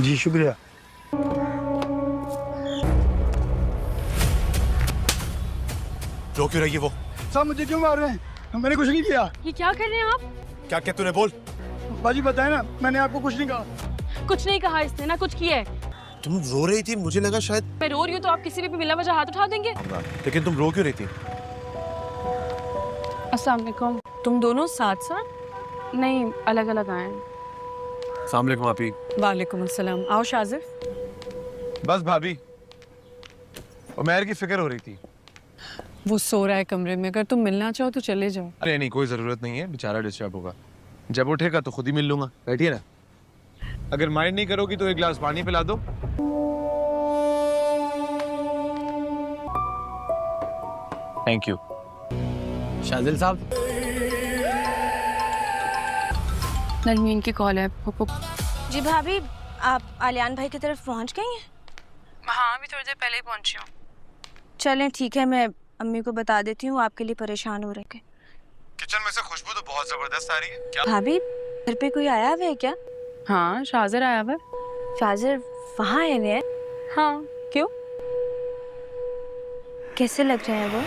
जी शुक्रिया। रो क्यों रही है वो? साहब मुझे क्यों मार रहे हैं? मैंने कुछ नहीं किया। ये क्या कर रहे हैं आप? क्या क्या तूने बोल? बाजी बताए ना, मैंने आपको कुछ नहीं कहा। कुछ नहीं कहा इसने, ना कुछ किया है। तुम रो रही थी, मुझे लगा शायद। मैं रो रही हूँ तो आप किसी भी बिला वजह हाथ उठा देंगे? लेकिन तुम रो क्यों रही थी? अस्सलाम वालेकुम। तुम दोनों साथ साथ? नहीं, अलग अलग आए हैं। अस्सलाम वालेकुम आपी। वालेकुम अस्सलाम। आओ शाजिर। बस भाभी, उमैर की फिक्र हो रही थी। वो सो रहा है कमरे में, अगर तुम मिलना चाहो तो चले जाओ। अरे नहीं, कोई जरूरत नहीं है, बेचारा डिस्टर्ब होगा। जब उठेगा तो खुद ही मिल लूंगा। बैठिए ना। अगर माइंड नहीं करोगी तो एक गिलास पानी पिला दो। Thank you. शाजिल साहब, नरमीन की कॉल है। जी भाभी, आप आलियान भाई की तरफ पहुंच गई हैं? हाँ, अभी थोड़ी देर पहले ही पहुंची हूँ। चलें ठीक है, मैं अम्मी को बता देती हूँ, आपके लिए परेशान हो रहे हैं। किचन में से खुशबू तो बहुत जबरदस्त आ रही है। क्या भाभी, घर पे कोई आया हुआ है क्या? हाँ, शाजिर आया हुआ है। शाजिर वहाँ आए हुए हैं? हाँ, क्यों? कैसे लग रहे हैं वो?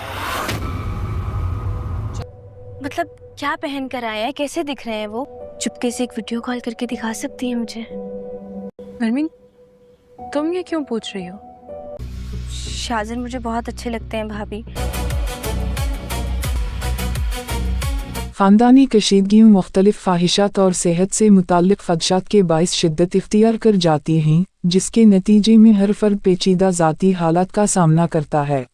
मतलब क्या पहन कर आए हैं, कैसे दिख रहे हैं वो? चुपके से एक वीडियो कॉल करके दिखा सकती हैं मुझे? नरमीन, तुम ये क्यों पूछ रही हो? शाजिर मुझे बहुत अच्छे लगते हैं भाभी। ख़ानदानी कशीदगियों मुख्तलिफ ख्वाहिशात और सेहत से मुताल्लिक़ ख़दशात के बाइस शिद्दत इख्तियार कर जाती हैं, जिसके नतीजे में हर फ़र्द पेचीदा ज़ाती हालात का सामना करता है।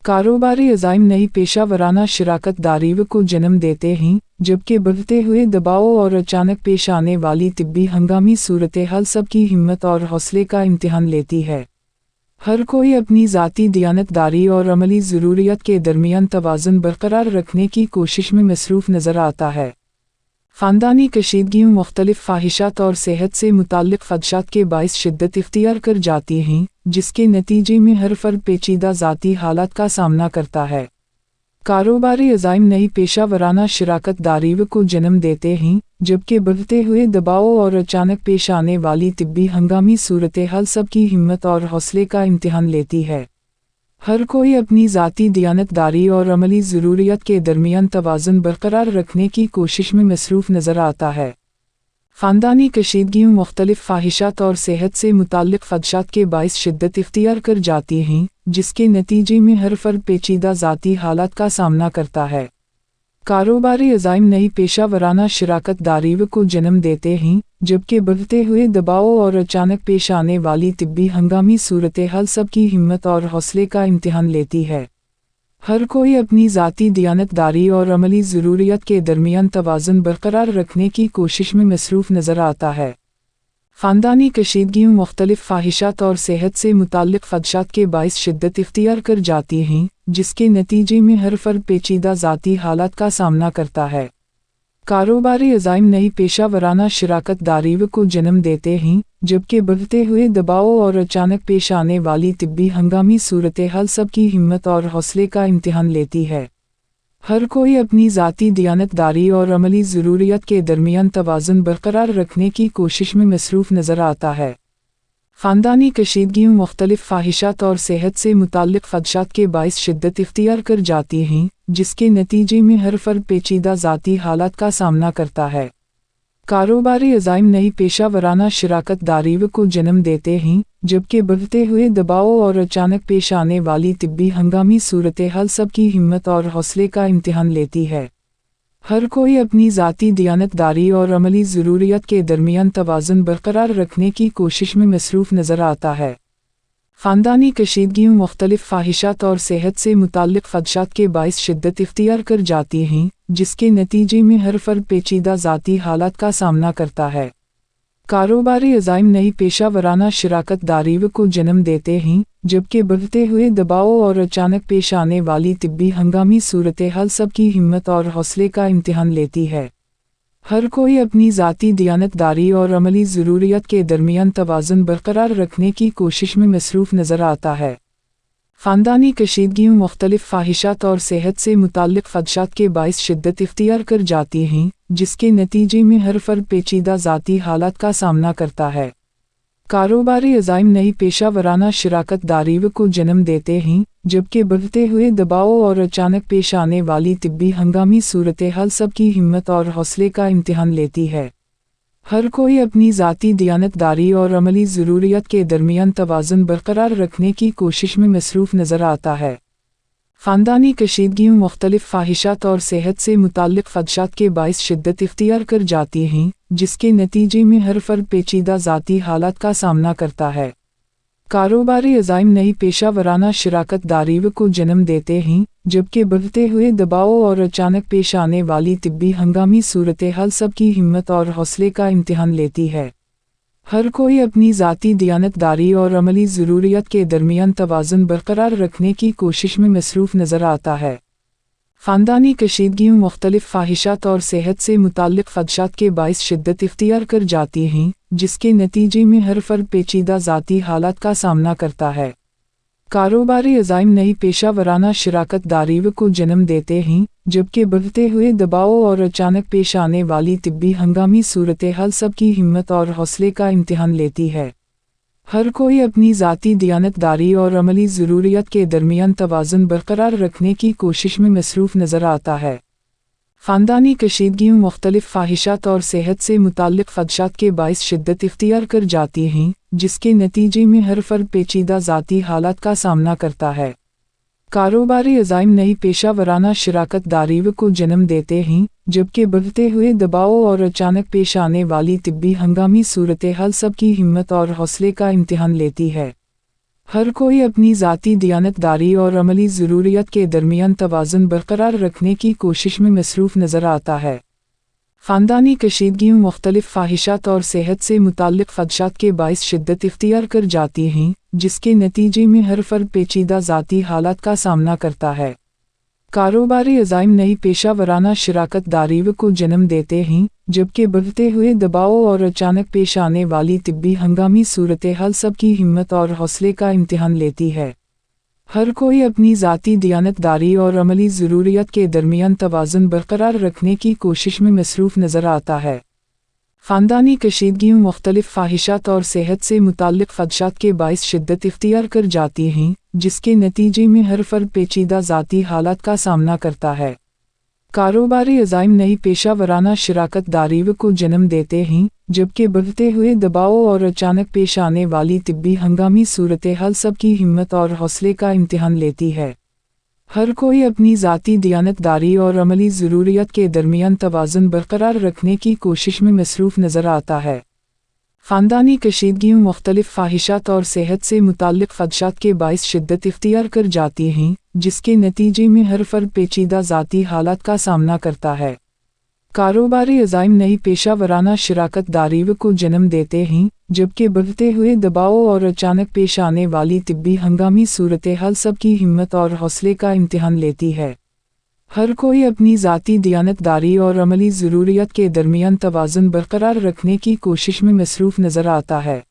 कारोबारी अज़ाइम नई पेशा वराना शराकत दारीव को जन्म देते हैं, जबकि बढ़ते हुए दबाव और अचानक पेश आने वाली तिब्बी हंगामी सूरत हाल सबकी हिम्मत और हौसले का इम्तिहान लेती है। हर कोई अपनी ज़ाती दियानतदारी और अमली ज़रूरियत के दरमियान तवाज़ुन बरकरार रखने की कोशिश में मसरूफ़ नज़र आता है। ख़ानदानी कशीदगियों मुख्तलिफ ख्वाहिशात और सेहत से मुताल्लिक़ ख़दशात के बाइस शिद्दत इख्तियार कर जाती हैं, जिसके नतीजे में हर फ़र्द पेचीदा ज़ाती हालात का सामना करता है। कारोबारी अज़ाइम नई पेशा वराना शराकत दारीव को जन्म देते हैं, जबकि बढ़ते हुए दबाव और अचानक पेश आने वाली तिब्बी हंगामी सूरत हाल सबकी हिम्मत और हौसले का इम्तिहान लेती है। हर कोई अपनी ज़ाती दियानतदारी और अमली ज़रूरियत के दरमियान तवाज़ुन बरकरार रखने की कोशिश में मसरूफ़ नज़र आता है। ख़ानदानी कशीदगियों मुख्तलिफ ख्वाहिशात और सेहत से मुताल्लिक़ ख़दशात के बाइस शिद्दत इख्तियार कर जाती हैं, जिसके नतीजे में हर फ़र्द पेचीदा ज़ाती हालात का सामना करता है। कारोबारी अज़ाइम नई पेशा वराना शराकत दारीव को जन्म देते हैं, जबकि बढ़ते हुए दबाव और अचानक पेश आने वाली तिब्बी हंगामी सूरत हाल सबकी हिम्मत और हौसले का इम्तिहान लेती है। हर कोई अपनी ज़ाती दियानतदारी और अमली ज़रूरियत के दरमियान तवाज़ुन बरकरार रखने की कोशिश में मसरूफ़ नज़र आता है। ख़ानदानी कशीदगियों मुख्तलिफ ख्वाहिशात और सेहत से मुताल्लिक़ ख़दशात के बाइस शिद्दत इख्तियार कर जाती हैं, जिसके नतीजे में हर फ़र्द पेचीदा ज़ाती हालात का सामना करता है। कारोबारी अज़ाइम नई पेशा वराना शराकत दारीव को जन्म देते हैं, जबकि बढ़ते हुए दबाव और अचानक पेश आने वाली तिब्बी हंगामी सूरत हाल सबकी हिम्मत और हौसले का इम्तिहान लेती है। हर कोई अपनी ज़ाती दियानतदारी और अमली ज़रूरियत के दरमियान तवाज़ुन बरकरार रखने की कोशिश में मसरूफ़ नज़र आता है। ख़ानदानी कशीदगियों मुख्तलिफ ख्वाहिशात और सेहत से मुताल्लिक़ ख़दशात के बाइस शिद्दत इख्तियार कर जाती हैं, जिसके नतीजे में हर फ़र्द पेचीदा ज़ाती हालात का सामना करता है। कारोबारी अज़ाइम नई पेशा वराना शराकत दारीव को जन्म देते हैं, जबकि बढ़ते हुए दबाव और अचानक पेश आने वाली तिब्बी हंगामी सूरत हाल सबकी हिम्मत और हौसले का इम्तिहान लेती है। हर कोई अपनी ज़ाती दियानतदारी और अमली ज़रूरियत के दरमियान तवाज़ुन बरकरार रखने की कोशिश में मसरूफ़ नज़र आता है। ख़ानदानी कशीदगियों मुख्तलिफ ख्वाहिशात और सेहत से मुताल्लिक़ ख़दशात के बाइस शिद्दत इख्तियार कर जाती हैं, जिसके नतीजे में हर फ़र्द पेचीदा ज़ाती हालात का सामना करता है। कारोबारी अज़ाइम नई पेशा वराना शराकत दारीव को जन्म देते हैं, जबकि बढ़ते हुए दबाव और अचानक पेश आने वाली तिब्बी हंगामी सूरत हाल सबकी हिम्मत और हौसले का इम्तिहान लेती है। हर कोई अपनी ज़ाती दियानतदारी और अमली ज़रूरियत के दरमियान तवाज़ुन बरकरार रखने की कोशिश में मसरूफ़ नज़र आता है। ख़ानदानी कशीदगियाँ मुख्तलिफ़ ख्वाहिशात और सेहत से मुताल्लिक़ ख़दशात के बाइस शिद्दत इख्तियार कर जाती हैं, जिसके नतीजे में हर फ़र्द पेचीदा ज़ाती हालात का सामना करता है। कारोबारी अज़ाइम नई पेशा वराना शराकत दारीव को जन्म देते हैं, जबकि बढ़ते हुए दबाव और अचानक पेश आने वाली तिब्बी हंगामी सूरत हाल सबकी हिम्मत और हौसले का इम्तिहान लेती है। हर कोई अपनी ज़ाती दियानतदारी और अमली ज़रूरियत के दरमियान तवाज़ुन बरकरार रखने की कोशिश में मसरूफ़ नज़र आता है। ख़ानदानी कशीदगियाँ मुख्तलिफ़ ख्वाहिशात और सेहत से मुताल्लिक़ ख़दशात के बाइस शिद्दत इख्तियार कर जाती हैं, जिसके नतीजे में हर फ़र्द पेचीदा ज़ाती हालात का सामना करता है। कारोबारी अज़ाइम नई पेशा वराना शराकत दारीव को जन्म देते हैं, जबकि बढ़ते हुए दबाव और अचानक पेश आने वाली तिब्बी हंगामी सूरत हाल सबकी हिम्मत और हौसले का इम्तिहान लेती है। हर कोई अपनी ज़ाती दियानतदारी और अमली ज़रूरियत के दरमियान तवाज़ुन बरकरार रखने की कोशिश में मसरूफ़ नज़र आता है। ख़ानदानी कशीदगियाँ मुख्तलिफ़ ख्वाहिशात और सेहत से मुताल्लिक़ ख़दशात के बाइस शिद्दत इख्तियार कर जाती हैं, जिसके नतीजे में हर फ़र्द पेचीदा ज़ाती हालात का सामना करता है। कारोबारी अज़ाइम नई पेशा वराना शराकत दारीव को जन्म देते हैं, जबकि बढ़ते हुए दबाव और अचानक पेश आने वाली तिब्बी हंगामी सूरत हाल सबकी हिम्मत और हौसले का इम्तिहान लेती है। हर कोई अपनी ज़ाती दियानतदारी और अमली ज़रूरियत के दरमियान तवाज़ुन बरकरार रखने की कोशिश में मसरूफ़ नज़र आता है। ख़ानदानी कशीदगियाँ मुख्तलिफ़ ख्वाहिशात और सेहत से मुताल्लिक़ ख़दशात के बाइस शिद्दत इख्तियार कर जाती हैं, जिसके नतीजे में हर फ़र्द पेचीदा ज़ाती हालात का सामना करता है। कारोबारी अज़ाइम नई पेशा वराना शराकत दारीव को जन्म देते हैं, जबकि बढ़ते हुए दबाव और अचानक पेश आने वाली तिब्बी हंगामी सूरत हाल सबकी हिम्मत और हौसले का इम्तिहान लेती है। हर कोई अपनी ज़ाती दियानतदारी और अमली ज़रूरियत के दरमियान तवाज़ुन बरकरार रखने की कोशिश में मसरूफ़ नज़र आता है। ख़ानदानी कशीदगियाँ मुख्तलिफ़ ख्वाहिशात और सेहत से मुताल्लिक़ ख़दशात के बाइस शिद्दत इख्तियार कर जाती हैं, जिसके नतीजे में हर फ़र्द पेचीदा ज़ाती हालात का सामना करता है। कारोबारी अज़ाइम नई पेशा वराना शराकत दारीव को जन्म देते हैं, जबकि बढ़ते हुए दबाव और अचानक पेश आने वाली तिब्बी हंगामी सूरत हाल सबकी हिम्मत और हौसले का इम्तिहान लेती है। हर कोई अपनी ज़ाती दियानतदारी और अमली ज़रूरियत के दरमियान तवाज़ुन बरकरार रखने की कोशिश में मसरूफ़ नज़र आता है। ख़ानदानी कशीदगियाँ मुख्तलिफ़ ख्वाहिशात और सेहत से मुताल्लिक़ ख़दशात के बाइस शिद्दत इख्तियार कर जाती हैं, जिसके नतीजे में हर फ़र्द पेचीदा ज़ाती हालात का सामना करता है। कारोबारी अज़ाइम नई पेशा वराना शराकत दारीव को जन्म देते हैं, जबकि बढ़ते हुए दबाव और अचानक पेश आने वाली तिब्बी हंगामी सूरत हाल सबकी हिम्मत और हौसले का इम्तिहान लेती है। हर कोई अपनी ज़ाती दियानतदारी और अमली ज़रूरियत के दरमियान तवाज़ुन बरकरार रखने की कोशिश में मसरूफ़ नज़र आता है। ख़ानदानी कशीदगियाँ मुख्तलिफ़ ख्वाहिशात और सेहत से मुताल्लिक़ ख़दशात के बाइस शिद्दत इख्तियार कर जाती हैं, जिसके नतीजे में हर फ़र्द पेचीदा ज़ाती हालात का सामना करता है। कारोबारी अज़ाइम नई पेशा वराना शराकत दारीव को जन्म देते हैं, जबकि बढ़ते हुए दबाव और अचानक पेश आने वाली तिब्बी हंगामी सूरत हाल सबकी हिम्मत और हौसले का इम्तिहान लेती है। हर कोई अपनी ज़ाती दियानतदारी और अमली ज़रूरियत के दरमियान तवाज़ुन बरकरार रखने की कोशिश में मसरूफ़ नज़र आता है।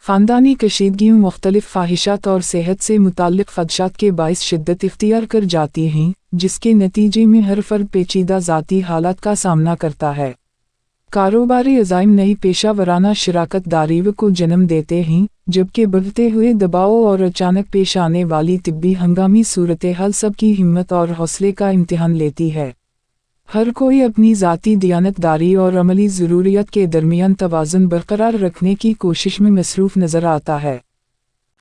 ख़ानदानी कशीदगियाँ मुख्तलिफ़ ख्वाहिशात और सेहत से मुताल्लिक़ ख़दशात के बाइस शिद्दत इख्तियार कर जाती हैं, जिसके नतीजे में हर फ़र्द पेचीदा ज़ाती हालात का सामना करता है। कारोबारी अज़ाइम नई पेशा वराना शराकत दारीव को जन्म देते हैं, जबकि बढ़ते हुए दबाव और अचानक पेश आने वाली तिब्बी हंगामी सूरत हाल सबकी हिम्मत और हौसले का इम्तिहान लेती है। हर कोई अपनी ज़ाती दियानतदारी और अमली ज़रूरियत के दरमियान तवाज़ुन बरकरार रखने की कोशिश में मसरूफ़ नज़र आता है।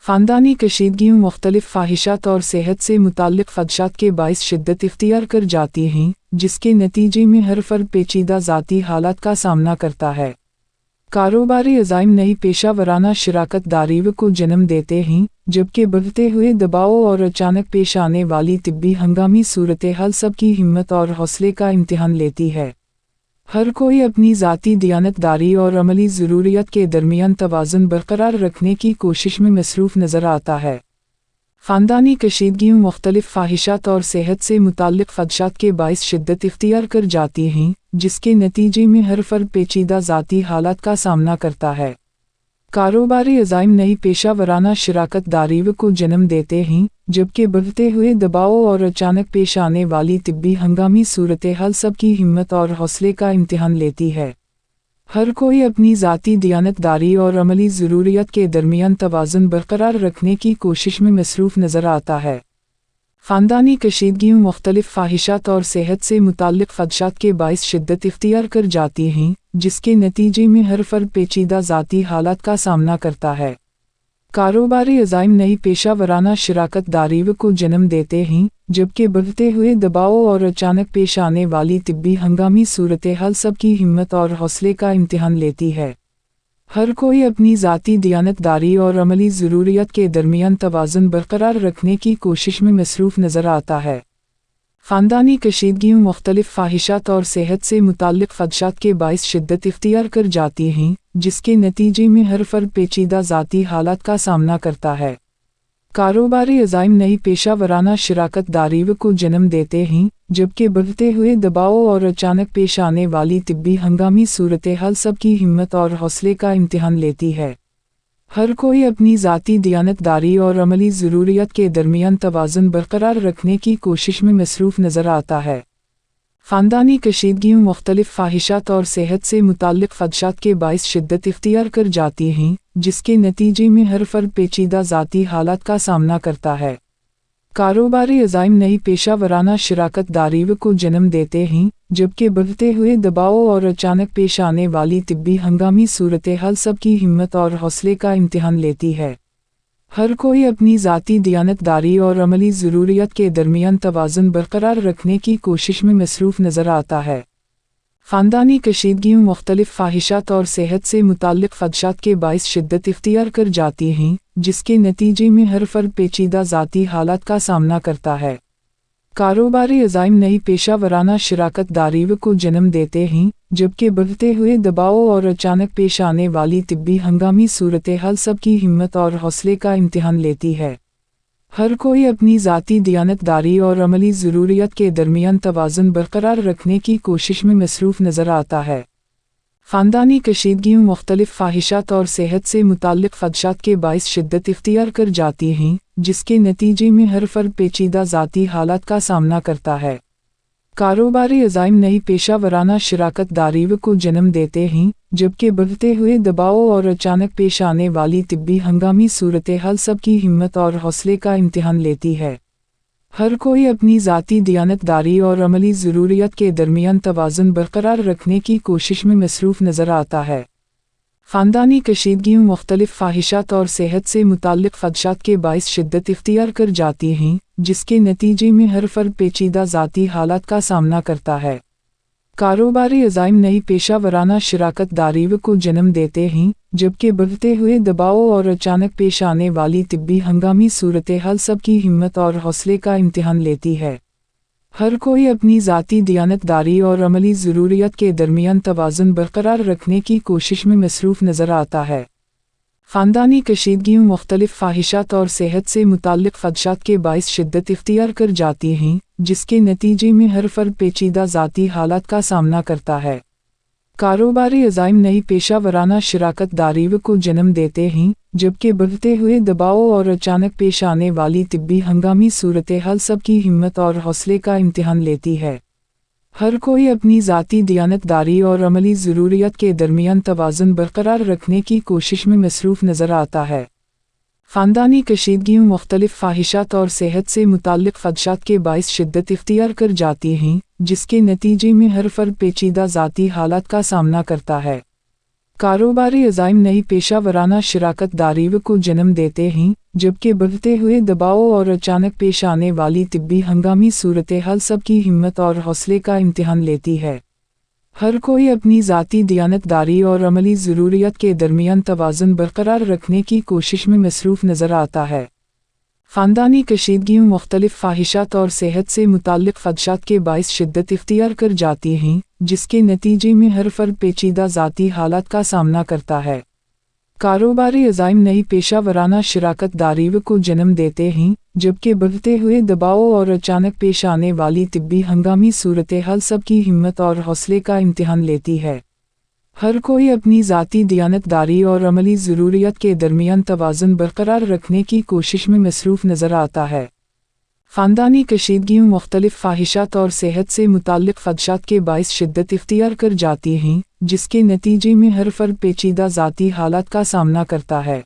ख़ानदानी कशीदगियाँ मुख्तलिफ़ ख्वाहिशात और सेहत से मुताल्लिक़ ख़दशात के बाइस शिद्दत इख्तियार कर जाती हैं, जिसके नतीजे में हर फ़र्द पेचीदा ज़ाती हालात का सामना करता है। कारोबारी अज़ाइम नई पेशा वराना शराकत दारीव को जन्म देते हैं, जबकि बढ़ते हुए दबाव और अचानक पेश आने वाली तिब्बी हंगामी सूरत हाल सबकी हिम्मत और हौसले का इम्तिहान लेती है। हर कोई अपनी ज़ाती दियानतदारी और अमली ज़रूरियत के दरमियान तवाज़ुन बरकरार रखने की कोशिश में मसरूफ़ नज़र आता है। ख़ानदानी कशीदगियों मुख्तलिफ ख्वाहिशात और सेहत से मुताल्लिक़ ख़दशात के बाइस शिद्दत इख्तियार कर जाती हैं, जिसके नतीजे में हर फ़र्द पेचीदा ज़ाती हालात का सामना करता है। कारोबारी अज़ाइम नई पेशा वराना शराकत दारीव को जन्म देते हैं, जबकि बढ़ते हुए दबाव और अचानक पेश आने वाली तिब्बी हंगामी सूरत हाल सबकी हिम्मत और हौसले का इम्तिहान लेती है। हर कोई अपनी ज़ाती दियानतदारी और अमली ज़रूरियत के दरमियान तवाज़ुन बरकरार रखने की कोशिश में मसरूफ़ नज़र आता है। ख़ानदानी कशीदगियों मुख्तलिफ ख्वाहिशात और सेहत से मुताल्लिक़ ख़दशात के बाइस शिद्दत इख्तियार कर जाती हैं, जिसके नतीजे में हर फ़र्द पेचीदा ज़ाती हालात का सामना करता है। कारोबारी अज़ाइम नई पेशा वराना शराकत दारीव को जन्म देते हैं, जबकि बढ़ते हुए दबाव और अचानक पेश आने वाली तिब्बी हंगामी सूरत हाल सबकी हिम्मत और हौसले का इम्तिहान लेती है। हर कोई अपनी ज़ाती दियानतदारी और अमली ज़रूरियत के दरमियान तवाज़ुन बरकरार रखने की कोशिश में मसरूफ़ नज़र आता है। ख़ानदानी कशीदगियों मुख्तलिफ ख्वाहिशात और सेहत से मुताल्लिक़ ख़दशात के बाइस शिद्दत इख्तियार कर जाती हैं, जिसके नतीजे में हर फ़र्द पेचीदा ज़ाती हालात का सामना करता है। कारोबारी अज़ाइम नई पेशा वराना शराकत दारीव को जन्म देते हैं, जबकि बढ़ते हुए दबाव और अचानक पेश आने वाली तिब्बी हंगामी सूरत हाल सबकी हिम्मत और हौसले का इम्तिहान लेती है। हर कोई अपनी ज़ाती दियानतदारी और अमली ज़रूरियत के दरमियान तवाज़ुन बरकरार रखने की कोशिश में मसरूफ़ नज़र आता है। ख़ानदानी कशीदगियों मुख्तलिफ ख्वाहिशात और सेहत से मुताल्लिक़ ख़दशात के बाइस शिद्दत इख्तियार कर जाती हैं, जिसके नतीजे में हर फ़र्द पेचीदा ज़ाती हालात का सामना करता है। कारोबारी अज़ाइम नई पेशा वराना शराकत दारीव को जन्म देते हैं, जबकि बढ़ते हुए दबाव और अचानक पेश आने वाली तिब्बी हंगामी सूरत हाल सबकी हिम्मत और हौसले का इम्तिहान लेती है। हर कोई अपनी ज़ाती दियानतदारी और अमली ज़रूरियत के दरमियान तवाज़ुन बरकरार रखने की कोशिश में मसरूफ़ नज़र आता है। ख़ानदानी कशीदगियों मुख्तलिफ ख्वाहिशात और सेहत से मुताल्लिक़ ख़दशात के बाइस शिद्दत इख्तियार कर जाती हैं, जिसके नतीजे में हर फ़र्द पेचीदा ज़ाती हालात का सामना करता है। कारोबारी अज़ाइम नई पेशा वराना शराकत दारीव को जन्म देते हैं, जबकि बढ़ते हुए दबाव और अचानक पेश आने वाली तिब्बी हंगामी सूरत हाल सबकी हिम्मत और हौसले का इम्तिहान लेती है। हर कोई अपनी ज़ाती दियानतदारी और अमली ज़रूरियत के दरमियान तवाज़ुन बरकरार रखने की कोशिश में मसरूफ़ नज़र आता है। ख़ानदानी कशीदगियों मुख्तलिफ ख्वाहिशात और सेहत से मुताल्लिक़ ख़दशात के बाइस शिद्दत इख्तियार कर जाती हैं, जिसके नतीजे में हर फ़र्द पेचीदा ज़ाती हालात का सामना करता है। कारोबारी अज़ाइम नई पेशा वराना शराकत दारीव को जन्म देते हैं, जबकि बढ़ते हुए दबाव और अचानक पेश आने वाली तिब्बी हंगामी सूरत हाल सबकी हिम्मत और हौसले का इम्तिहान लेती है। हर कोई अपनी ज़ाती दियानतदारी और अमली ज़रूरियत के दरमियान तवाज़ुन बरकरार रखने की कोशिश में मसरूफ़ नज़र आता है। ख़ानदानी कशीदगियों मुख्तलिफ ख्वाहिशात और सेहत से मुताल्लिक़ ख़दशात के बाइस शिद्दत इख्तियार कर जाती हैं, जिसके नतीजे में हर फ़र्द पेचीदा ज़ाती हालात का सामना करता है। कारोबारी अज़ाइम नई पेशा वराना शराकत दारीव को जन्म देते हैं, जबकि बढ़ते हुए दबाव और अचानक पेश आने वाली तिब्बी हंगामी सूरत हाल सबकी हिम्मत और हौसले का इम्तिहान लेती है। हर कोई अपनी ज़ाती दियानतदारी और अमली ज़रूरियत के दरमियान तवाज़ुन बरकरार रखने की कोशिश में मसरूफ़ नज़र आता है। ख़ानदानी कशीदगियों मुख्तलिफ ख्वाहिशात और सेहत से मुताल्लिक़ ख़दशात के बाइस शिद्दत इख्तियार कर जाती हैं, जिसके नतीजे में हर फ़र्द पेचीदा ज़ाती हालात का सामना करता है। कारोबारी अज़ाइम नई पेशा वराना शराकत दारीव को जन्म देते हैं, जबकि बढ़ते हुए दबाव और अचानक पेश आने वाली तिब्बी हंगामी सूरत हाल सबकी हिम्मत और हौसले का इम्तिहान लेती है। हर कोई अपनी ज़ाती दियानतदारी और अमली ज़रूरियत के दरमियान तवाज़ुन बरकरार रखने की कोशिश में मसरूफ़ नज़र आता है। ख़ानदानी कशीदगियों मुख्तलिफ ख्वाहिशात और सेहत से मुताल्लिक़ ख़दशात के बाइस शिद्दत इख्तियार कर जाती हैं, जिसके नतीजे में हर फ़र्द पेचीदा ज़ाती हालात का सामना करता है। कारोबारी अज़ाइम नई पेशा वराना शराकत दारीव को जन्म देते हैं, जबकि बढ़ते हुए दबाव और अचानक पेश आने वाली तिब्बी हंगामी सूरत हाल सबकी हिम्मत और हौसले का इम्तिहान लेती है। हर कोई अपनी ज़ाती दियानतदारी और अमली ज़रूरियत के दरमियान तवाज़ुन बरकरार रखने की कोशिश में मसरूफ़ नज़र आता है। ख़ानदानी कशीदगियों मुख्तलिफ ख्वाहिशात और सेहत से मुताल्लिक़ ख़दशात के बाइस शिद्दत इख्तियार कर जाती हैं, जिसके नतीजे में हर फ़र्द पेचीदा ज़ाती हालात का सामना करता है। कारोबारी अज़ाइम नई पेशा वराना शराकत दारी को जन्म देते हैं, जबकि बढ़ते हुए दबाव और अचानक पेश आने वाली तिब्बी हंगामी सूरत हाल सबकी हिम्मत और हौसले का इम्तिहान लेती है। हर कोई अपनी ज़ाती दियानतदारी और अमली ज़रूरियत के दरमियान तवाज़ुन बरकरार रखने की कोशिश में मसरूफ़ नज़र आता है। ख़ानदानी कशीदगियों मुख्तलिफ़ ख्वाहिशात और सेहत से मुताल्लिक़ ख़दशात के बाइस शिद्दत इख्तियार कर जाती हैं, जिसके नतीजे में हर फ़र्द पेचीदा ज़ाती हालात का सामना करता है।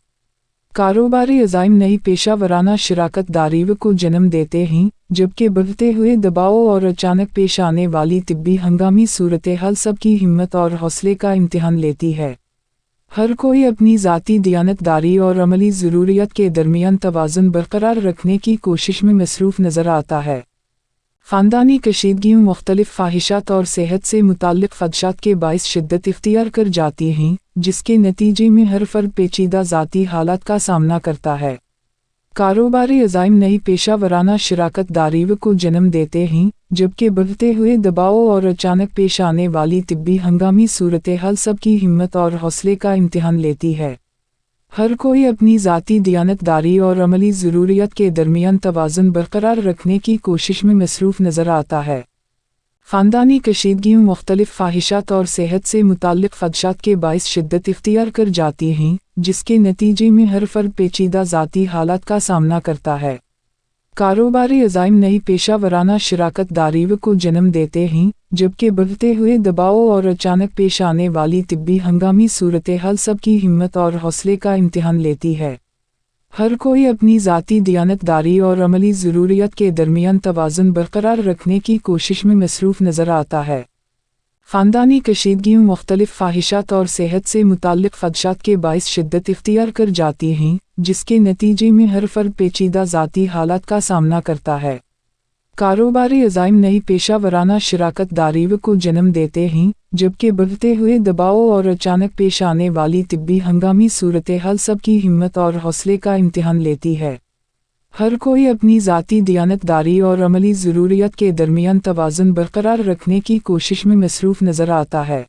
कारोबारी अज़ाइम नई पेशा वराना शराकत दारी को जन्म देते हैं, जबकि बढ़ते हुए दबाव और अचानक पेश आने वाली तिब्बी हंगामी सूरत हाल सबकी हिम्मत और हौसले का इम्तिहान लेती है। हर कोई अपनी ज़ाती दियानतदारी और अमली ज़रूरियत के दरमियान तवाज़ुन बरकरार रखने की कोशिश में मसरूफ़ नज़र आता है। ख़ानदानी कशीदगियों मुख्तलिफ़ ख्वाहिशात और सेहत से मुताल्लिक़ ख़दशात के बाइस शिद्दत इख्तियार कर जाती हैं, जिसके नतीजे में हर फ़र्द पेचीदा ज़ाती हालात का सामना करता है। कारोबारी अज़ाइम नई पेशा वराना शराकत दारी को जन्म देते हैं, जबकि बढ़ते हुए दबाव और अचानक पेश आने वाली तिब्बी हंगामी सूरत हाल सबकी हिम्मत और हौसले का इम्तिहान लेती है। हर कोई अपनी ज़ाती दियानतदारी और अमली ज़रूरियत के दरमियान तवाज़ुन बरकरार रखने की कोशिश में मसरूफ़ नज़र आता है। ख़ानदानी कशीदगियों मुख्तलिफ़ ख्वाहिशात और सेहत से मुताल्लिक़ ख़दशात के बाइस शिद्दत इख्तियार कर जाती हैं, जिसके नतीजे में हर फ़र्द पेचीदा ज़ाती हालात का सामना करता है। कारोबारी अज़ाइम नई पेशा वराना शराकत दारी को जन्म देते हैं, जबकि बढ़ते हुए दबाव और अचानक पेश आने वाली तिब्बी हंगामी सूरत हाल सबकी हिम्मत और हौसले का इम्तिहान लेती है। हर कोई अपनी ज़ाती दियानतदारी और अमली ज़रूरियत के दरमियान तवाज़ुन बरकरार रखने की कोशिश में मसरूफ़ नज़र आता है। ख़ानदानी कशीदगियों मुख्तलिफ़ ख्वाहिशात और सेहत से मुताल्लिक़ ख़दशात के बाइस शिद्दत इख्तियार कर जाती हैं, जिसके नतीजे में हर फ़र्द पेचीदा ज़ाती हालात का सामना करता है। कारोबारी अज़ाइम नई पेशा वराना शराकत दारी को जन्म देते हैं, जबकि बढ़ते हुए दबाव और अचानक पेश आने वाली तिब्बी हंगामी सूरत हाल सबकी हिम्मत और हौसले का इम्तिहान लेती है। हर कोई अपनी ज़ाती दियानतदारी और अमली ज़रूरियत के दरमियान तवाज़ुन बरकरार रखने की कोशिश में मसरूफ़ नज़र आता है।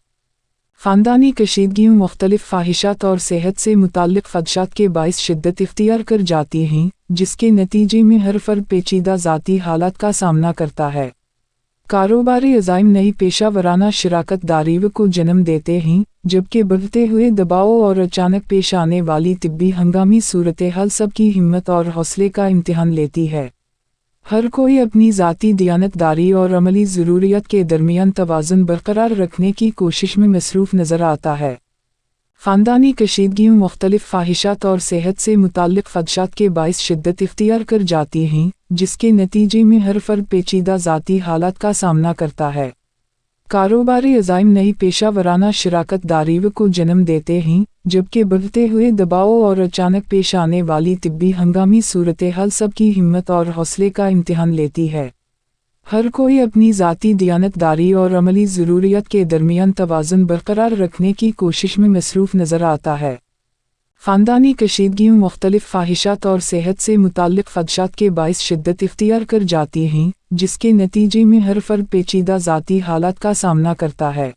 ख़ानदानी कशीदगियों मुख्तलिफ़ ख्वाहिशात और सेहत से मुताल्लिक़ ख़दशात के बाइस शिद्दत इख्तियार कर जाती हैं, जिसके नतीजे में हर फ़र्द पेचीदा ज़ाती हालात का सामना करता है। कारोबारी अज़ाइम नई पेशा वराना शराकत दारी को जन्म देते हैं, जबकि बढ़ते हुए दबाव और अचानक पेश आने वाली तिब्बी हंगामी सूरत हाल सबकी हिम्मत और हौसले का इम्तिहान लेती है। हर कोई अपनी ज़ाती दियानतदारी और अमली ज़रूरियत के दरमियान तवाज़ुन बरकरार रखने की कोशिश में मसरूफ़ नज़र आता है। ख़ानदानी कशीदगियों मुख्तलिफ़ ख्वाहिशात और सेहत से मुताल्लिक़ ख़दशात के बाइस शिद्दत इख्तियार कर जाती हैं, जिसके नतीजे में हर फ़र्द पेचीदा ज़ाती हालात का सामना करता है। कारोबारी अज़ाइम नई पेशा वराना शराकत दारी को जन्म देते हैं, जबकि बढ़ते हुए दबाव और अचानक पेश आने वाली तिब्बी हंगामी सूरत हाल सबकी हिम्मत और हौसले का इम्तिहान लेती है। हर कोई अपनी ज़ाती दियानतदारी और अमली ज़रूरियत के दरमियान तवाज़ुन बरकरार रखने की कोशिश में मसरूफ़ नज़र आता है। ख़ानदानी कशीदगियों मुख्तलिफ़ ख्वाहिशात और सेहत से मुताल्लिक़ ख़दशात के बाइस शिद्दत इख्तियार कर जाती हैं, जिसके नतीजे में हर फ़र्द पेचीदा ज़ाती हालात का सामना करता है।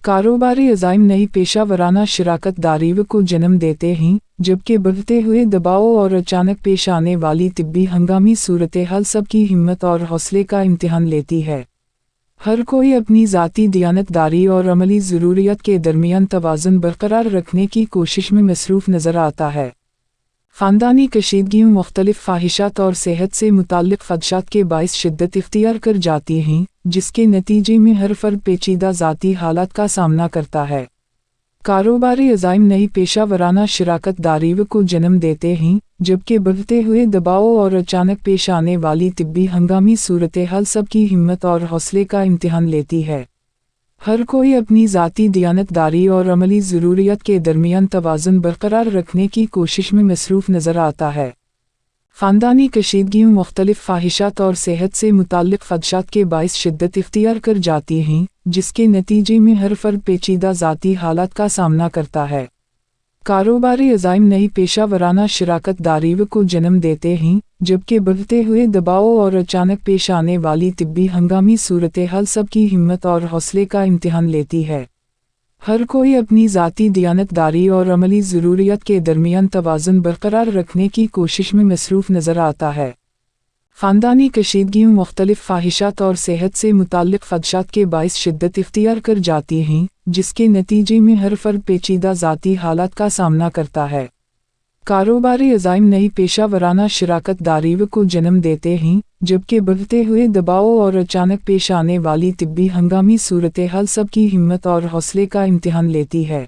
कारोबारी अज़ाइम नई पेशा वराना शराकत दारी को जन्म देते हैं, जबकि बढ़ते हुए दबाव और अचानक पेश आने वाली तिब्बी हंगामी सूरत हाल सबकी हिम्मत और हौसले का इम्तिहान लेती है। हर कोई अपनी ज़ाती दियानतदारी और अमली ज़रूरियत के दरमियान तवाज़ुन बरकरार रखने की कोशिश में मसरूफ़ नज़र आता है। ख़ानदानी कशीदगियों मुख्तलिफ़ ख्वाहिशात और सेहत से मुताल्लिक़ ख़दशात के बाइस शिद्दत इख्तियार कर जाती हैं, जिसके नतीजे में हर फ़र्द पेचीदा ज़ाती हालात का सामना करता है। कारोबारी अज़ाइम नई पेशा वराना शराकत दारी को जन्म देते हैं, जबकि बढ़ते हुए दबाव और अचानक पेश आने वाली तिब्बी हंगामी सूरत हाल सबकी हिम्मत और हौसले का इम्तिहान लेती है। हर कोई अपनी ज़ाती दियानतदारी और अमली ज़रूरियत के दरमियान तवाज़ुन बरकरार रखने की कोशिश में मसरूफ़ नज़र आता है। ख़ानदानी कशीदगियों मुख्तलिफ़ ख्वाहिशात और सेहत से मुताल्लिक़ ख़दशात के बाइस शिद्दत इख्तियार कर जाती हैं, जिसके नतीजे में हर फ़र्द पेचीदा ज़ाती हालात का सामना करता है। कारोबारी अज़ाइम नई पेशा वराना शराकत दारी को जन्म देते हैं, जबकि बढ़ते हुए दबाव और अचानक पेश आने वाली तिब्बी हंगामी सूरत हाल सबकी हिम्मत और हौसले का इम्तिहान लेती है। हर कोई अपनी ज़ाती दियानतदारी और अमली ज़रूरियत के दरमियान तवाज़ुन बरकरार रखने की कोशिश में मसरूफ़ नज़र आता है। ख़ानदानी कशीदगियों मुख्तलिफ़ ख्वाहिशात और सेहत से मुताल्लिक़ ख़दशात के बाइस शिद्दत इख्तियार कर जाती हैं, जिसके नतीजे में हर फ़र्द पेचीदा ज़ाती हालात का सामना करता है। कारोबारी अज़ाइम नई पेशा वराना शराकत दारीव को जन्म देते हैं, जबकि बढ़ते हुए दबाव और अचानक पेश आने वाली तिब्बी हंगामी सूरत हाल सबकी हिम्मत और हौसले का इम्तिहान लेती है।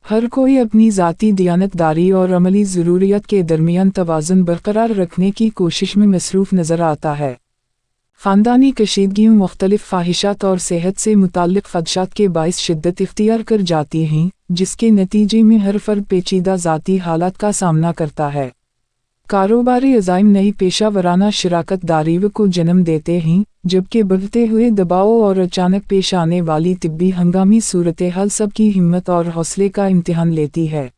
हर कोई अपनी ज़ाती दियानतदारी और अमली ज़रूरियत के दरमियान तवाज़ुन बरकरार रखने की कोशिश में मसरूफ़ नज़र आता है। ख़ानदानी कशीदगियों मुख्तलिफ़ ख्वाहिशात और सेहत से मुताल्लिक़ ख़दशात के बाइस शिद्दत इख्तियार कर जाती हैं, जिसके नतीजे में हर फ़र्द पेचीदा ज़ाती हालात का सामना करता है। कारोबारी अज़ाइम नई पेशा वराना शराकत दारीव को जन्म देते हैं, जबकि बढ़ते हुए दबाव और अचानक पेश आने वाली तिब्बी हंगामी सूरत हाल सबकी हिम्मत और हौसले का इम्तिहान लेती है।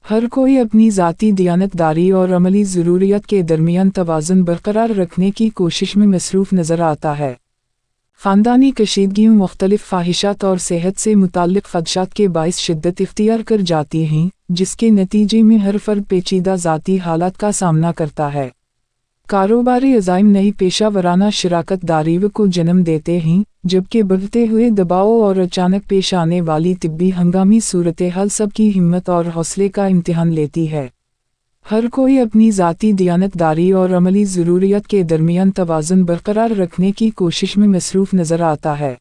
हर कोई अपनी ज़ाती दियानतदारी और अमली ज़रूरियत के दरमियान तवाज़ुन बरकरार रखने की कोशिश में मसरूफ़ नज़र आता है। ख़ानदानी कशीदगियों मुख्तलिफ़ ख्वाहिशात और सेहत से मुताल्लिक़ ख़दशात के बाइस शिद्दत इख्तियार कर जाती हैं, जिसके नतीजे में हर फ़र्द पेचीदा ज़ाती हालात का सामना करता है। कारोबारी अज़ाइम नई पेशा वराना शराकत दारीव को जन्म देते हैं, जबकि बढ़ते हुए दबाव और अचानक पेश आने वाली तिब्बी हंगामी सूरत हाल सबकी हिम्मत और हौसले का इम्तिहान लेती है। हर कोई अपनी ज़ाती दियानतदारी और अमली ज़रूरियत के दरमियान तवाज़ुन बरकरार रखने की कोशिश में मसरूफ़ नज़र आता है।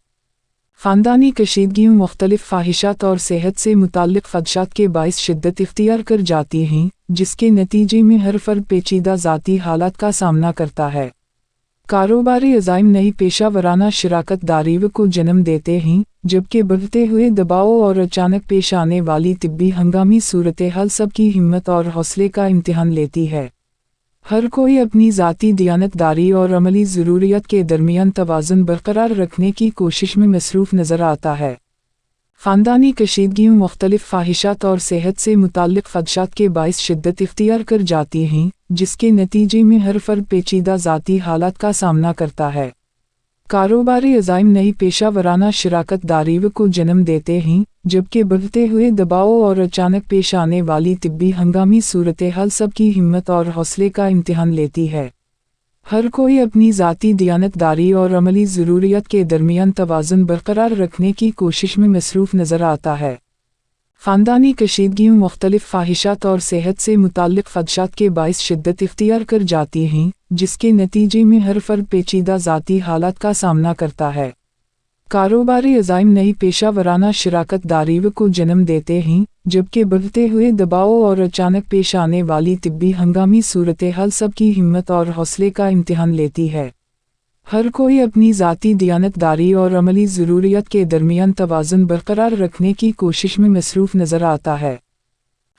ख़ानदानी कशीदगियों मुख्तलिफ़ ख्वाहिशात और सेहत से मुताल्लिक़ ख़दशात के बाइस शिद्दत इख्तियार कर जाती हैं, जिसके नतीजे में हर फ़र्द पेचीदा ज़ाती हालात का सामना करता है। कारोबारी अज़ाइम नई पेशा वराना शराकत दारीव को जन्म देते हैं, जबकि बढ़ते हुए दबाव और अचानक पेश आने वाली तिब्बी हंगामी सूरत हाल सबकी हिम्मत और हौसले का इम्तिहान लेती है। हर कोई अपनी ज़ाती दियानतदारी और अमली ज़रूरियत के दरमियान तवाज़ुन बरकरार रखने की कोशिश में मसरूफ़ नज़र आता है। ख़ानदानी कशीदगियों मुख्तलिफ़ ख्वाहिशात और सेहत से मुताल्लिक़ ख़दशात के बाइस शिद्दत इख्तियार कर जाती हैं, जिसके नतीजे में हर फ़र्द पेचीदा ज़ाती हालात का सामना करता है। कारोबारी अज़ाइम नई पेशा वराना शराकत दारीव को जन्म देते हैं, जबकि बढ़ते हुए दबाव और अचानक पेश आने वाली तिब्बी हंगामी सूरत हाल सबकी हिम्मत और हौसले का इम्तिहान लेती है। हर कोई अपनी ज़ाती दियानतदारी और अमली ज़रूरियत के दरमियान तवाज़ुन बरकरार रखने की कोशिश में मसरूफ़ नज़र आता है। ख़ानदानी कशीदगियों मुख्तलिफ़ ख्वाहिशात और सेहत से मुताल्लिक़ ख़दशात के बाइस शिद्दत इख्तियार कर जाती हैं, जिसके नतीजे में हर फ़र्द पेचीदा ज़ाती हालात का सामना करता है। कारोबारी अज़ाइम नई पेशा वराना शराकत दारीव को जन्म देते हैं, जबकि बढ़ते हुए दबाव और अचानक पेश आने वाली तिब्बी हंगामी सूरत हाल सबकी हिम्मत और हौसले का इम्तिहान लेती है। हर कोई अपनी ज़ाती दियानतदारी और अमली ज़रूरियत के दरमियान तवाज़ुन बरकरार रखने की कोशिश में मसरूफ़ नज़र आता है।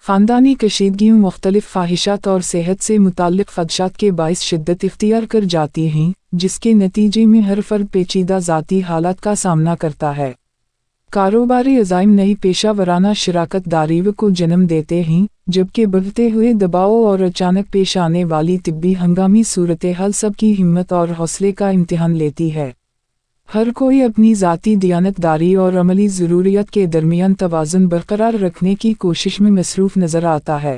ख़ानदानी कशीदगियों मुख्तलिफ़ ख्वाहिशात और सेहत से मुताल्लिक़ ख़दशात के बाइस शिद्दत इख्तियार कर जाती हैं, जिसके नतीजे में हर फ़र्द पेचीदा ज़ाती हालात का सामना करता है। कारोबारी अज़ाइम नई पेशा वराना शराकत दारीव को जन्म देते हैं, जबकि बढ़ते हुए दबाव और अचानक पेश आने वाली तिब्बी हंगामी सूरत हाल सबकी हिम्मत और हौसले का इम्तिहान लेती है। हर कोई अपनी ज़ाती दियानतदारी और अमली ज़रूरियत के दरमियान तवाज़ुन बरकरार रखने की कोशिश में मसरूफ़ नज़र आता है।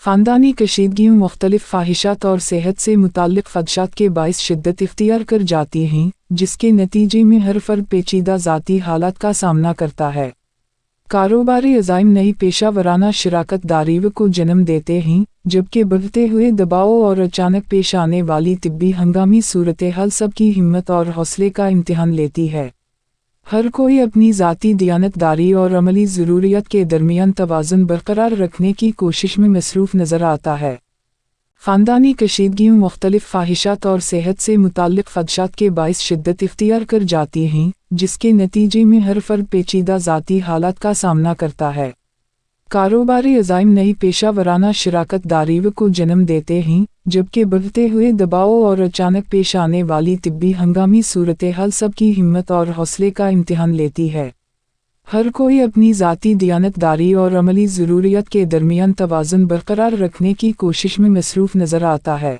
ख़ानदानी कशीदगियों मुख्तलिफ़ ख्वाहिशात और सेहत से मुताल्लिक़ ख़दशात के बाइस शिद्दत इख्तियार कर जाती हैं, जिसके नतीजे में हर फ़र्द पेचीदा ज़ाती हालात का सामना करता है। कारोबारी अज़ाइम नई पेशा वराना शराकत दारीव को जन्म देते हैं, जबकि बढ़ते हुए दबाव और अचानक पेश आने वाली तिब्बी हंगामी सूरत हाल सबकी हिम्मत और हौसले का इम्तिहान लेती है। हर कोई अपनी ज़ाती दियानतदारी और अमली ज़रूरियत के दरमियान तवाज़ुन बरकरार रखने की कोशिश में मसरूफ़ नज़र आता है। ख़ानदानी कशीदगियों मुख्तलिफ़ ख्वाहिशात और सेहत से मुताल्लिक़ ख़दशात के बाइस शिद्दत इख्तियार कर जाती हैं, जिसके नतीजे में हर फ़र्द पेचीदा ज़ाती हालात का सामना करता है। कारोबारी अज़ाइम नई पेशा वराना शराकत दारीव को जन्म देते हैं, जबकि बढ़ते हुए दबाव और अचानक पेश आने वाली तिब्बी हंगामी सूरत हाल सबकी हिम्मत और हौसले का इम्तिहान लेती है। हर कोई अपनी ज़ाती दियानतदारी और अमली ज़रूरियत के दरमियान तवाज़ुन बरकरार रखने की कोशिश में मसरूफ़ नज़र आता है।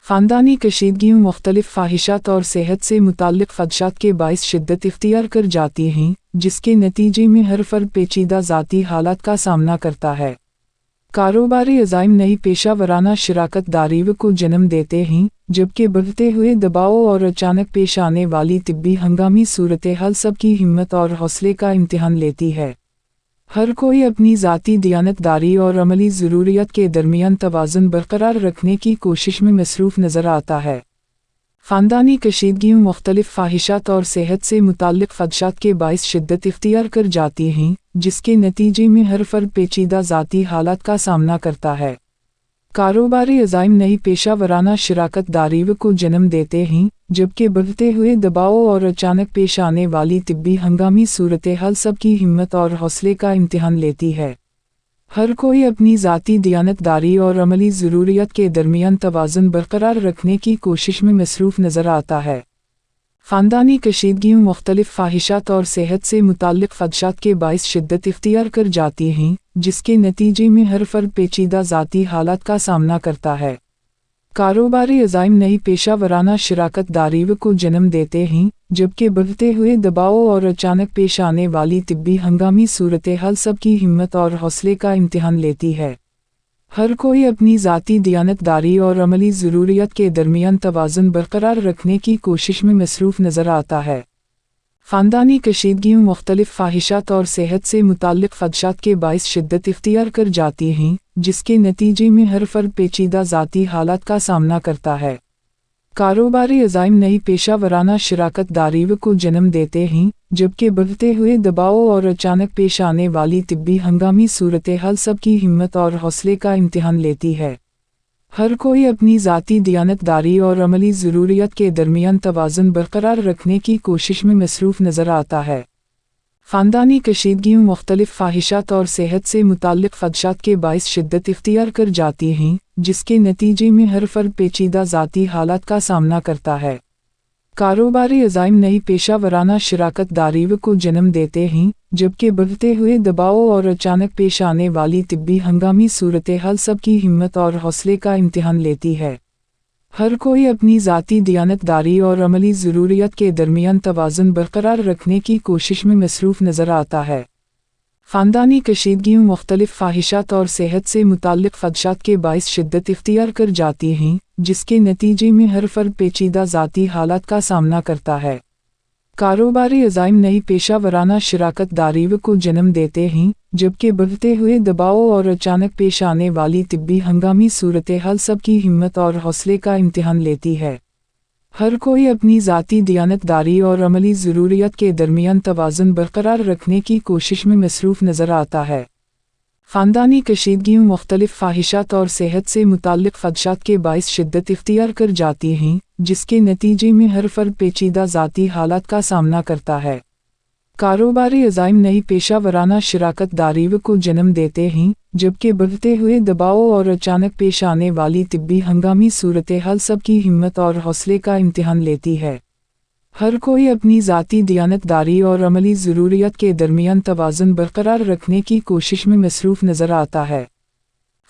ख़ानदानी कशीदगियों मुख्तलिफ ख्वाहिशात और सेहत से मुताल्लिक़ ख़दशात के बाइस शिद्दत इख्तियार कर जाती हैं, जिसके नतीजे में हर फ़र्द पेचीदा ज़ाती हालात का सामना करता है। कारोबारी अज़ाइम नई पेशा वराना शराकत दारीव को जन्म देते हैं, जबकि बढ़ते हुए दबाव और अचानक पेश आने वाली तिब्बी हंगामी सूरत हाल सबकी हिम्मत और हौसले का इम्तिहान लेती है। हर कोई अपनी ज़ाती दियानतदारी और अमली ज़रूरियत के दरमियान तवाज़ुन बरकरार रखने की कोशिश में मसरूफ़ नज़र आता है। ख़ानदानी कशीदगियों मुख्तलिफ ख्वाहिशात और सेहत से मुताल्लिक़ ख़दशात के बाइस शिद्दत इख्तियार कर जाती हैं, जिसके नतीजे में हर फ़र्द पेचीदा ज़ाती हालात का सामना करता है। कारोबारी अज़ाइम नई पेशा वराना शराकत दारीव को जन्म देते हैं, जबकि बढ़ते हुए दबाव और अचानक पेश आने वाली तिब्बी हंगामी सूरत हाल सबकी हिम्मत और हौसले का इम्तिहान लेती है। हर कोई अपनी ज़ाती दियानतदारी और अमली ज़रूरियत के दरमियान तवाज़ुन बरकरार रखने की कोशिश में मसरूफ़ नज़र आता है। ख़ानदानी कशीदगियों मुख्तलिफ ख्वाहिशात और सेहत से मुताल्लिक़ ख़दशात के बाइस शिद्दत इख्तियार कर जाती हैं, जिसके नतीजे में हर फ़र्द पेचीदा ज़ाती हालात का सामना करता है। कारोबारी अज़ाइम नई पेशा वराना शराकत दारीव को जन्म देते हैं, जबकि बढ़ते हुए दबाव और अचानक पेश आने वाली तिब्बी हंगामी सूरत हाल सबकी हिम्मत और हौसले का इम्तिहान लेती है। हर कोई अपनी ज़ाती दियानतदारी और अमली ज़रूरियत के दरमियान तवाज़ुन बरकरार रखने की कोशिश में मसरूफ़ नज़र आता है। ख़ानदानी कशीदगियों मुख्तलिफ ख्वाहिशात और सेहत से मुताल्लिक़ ख़दशात के बाइस शिद्दत इख्तियार कर जाती हैं, जिसके नतीजे में हर फ़र्द पेचीदा ज़ाती हालात का सामना करता है। कारोबारी अज़ाइम नई पेशा वराना शराकत दारीव को जन्म देते हैं, जबकि बढ़ते हुए दबाव और अचानक पेश आने वाली तिब्बी हंगामी सूरत हाल सबकी हिम्मत और हौसले का इम्तिहान लेती है। हर कोई अपनी ज़ाती दियानतदारी और अमली ज़रूरियत के दरमियान तवाज़ुन बरकरार रखने की कोशिश में मसरूफ़ नज़र आता है। ख़ानदानी कशीदगियों मुख्तलिफ ख्वाहिशात और सेहत से मुताल्लिक़ ख़दशात के बाइस शिद्दत इख्तियार कर जाती हैं, जिसके नतीजे में हर फ़र्द पेचीदा ज़ाती हालात का सामना करता है। कारोबारी अज़ाइम नई पेशा वराना शराकत दारीव को जन्म देते हैं, जबकि बढ़ते हुए दबाव और अचानक पेश आने वाली तिब्बी हंगामी सूरत हाल सबकी हिम्मत और हौसले का इम्तिहान लेती है। हर कोई अपनी ज़ाती दियानतदारी और अमली ज़रूरियत के दरमियान तवाज़ुन बरकरार रखने की कोशिश में मसरूफ़ नज़र आता है। ख़ानदानी कशीदगियों मुख्तलिफ ख्वाहिशात और सेहत से मुताल्लिक़ ख़दशात के बाइस शिद्दत इख्तियार कर जाती हैं, जिसके नतीजे में हर फ़र्द पेचीदा ज़ाती हालात का सामना करता है। कारोबारी अज़ाइम नई पेशा वराना शराकत दारीव को जन्म देते हैं, जबकि बढ़ते हुए दबाव और अचानक पेश आने वाली तिब्बी हंगामी सूरत हाल सबकी हिम्मत और हौसले का इम्तिहान लेती है। हर कोई अपनी ज़ाती दियानतदारी और अमली ज़रूरियत के दरमियान तवाज़ुन बरकरार रखने की कोशिश में मसरूफ़ नज़र आता है। ख़ानदानी कशीदगियों मुख्तलिफ ख्वाहिशात और सेहत से मुताल्लिक़ ख़दशात के बाइस शिद्दत इख्तियार कर जाती हैं, जिसके नतीजे में हर फ़र्द पेचीदा ज़ाती हालात का सामना करता है। कारोबारी अज़ाइम नई पेशा वराना शराकत दारीव को जन्म देते हैं, जबकि बढ़ते हुए दबाव और अचानक पेश आने वाली तिब्बी हंगामी सूरत हाल सबकी हिम्मत और हौसले का इम्तिहान लेती है। हर कोई अपनी ज़ाती दियानतदारी और अमली ज़रूरियत के दरमियान तवाज़ुन बरकरार रखने की कोशिश में मसरूफ़ नज़र आता है।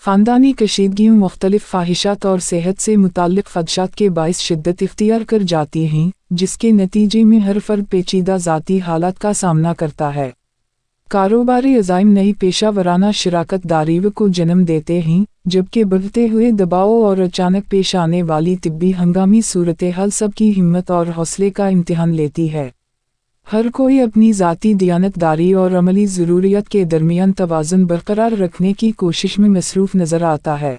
ख़ानदानी कशीदगियों मुख्तलिफ ख्वाहिशात और सेहत से मुताल्लिक़ ख़दशात के बाइस शिद्दत इख्तियार कर जाती हैं, जिसके नतीजे में हर फ़र्द पेचीदा ज़ाती हालात का सामना करता है। कारोबारी अज़ाइम नई पेशा वराना शराकत दारीव को जन्म देते हैं, जबकि बढ़ते हुए दबाव और अचानक पेश आने वाली तिब्बी हंगामी सूरत हाल सबकी हिम्मत और हौसले का इम्तिहान लेती है। हर कोई अपनी ज़ाती दियानतदारी और अमली ज़रूरियत के दरमियान तवाज़ुन बरकरार रखने की कोशिश में मसरूफ़ नज़र आता है।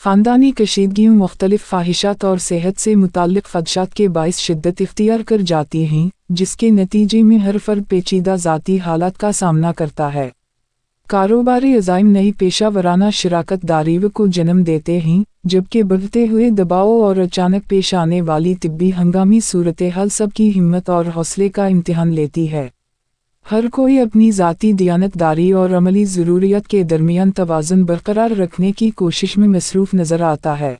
ख़ानदानी कशीदगियों मुख्तलिफ ख्वाहिशात और सेहत से मुताल्लिक़ ख़दशात के बाइस शिद्दत इख्तियार कर जाती हैं, जिसके नतीजे में हर फ़र्द पेचीदा ज़ाती हालात का सामना करता है। कारोबारी अज़ाइम नई पेशा वराना शराकत दारीव को जन्म देते हैं, जबकि बढ़ते हुए दबाव और अचानक पेश आने वाली तिब्बी हंगामी सूरत हाल सबकी हिम्मत और हौसले का इम्तिहान लेती है। हर कोई अपनी ज़ाती दियानतदारी और अमली ज़रूरियत के दरमियान तवाज़ुन बरकरार रखने की कोशिश में मसरूफ़ नज़र आता है।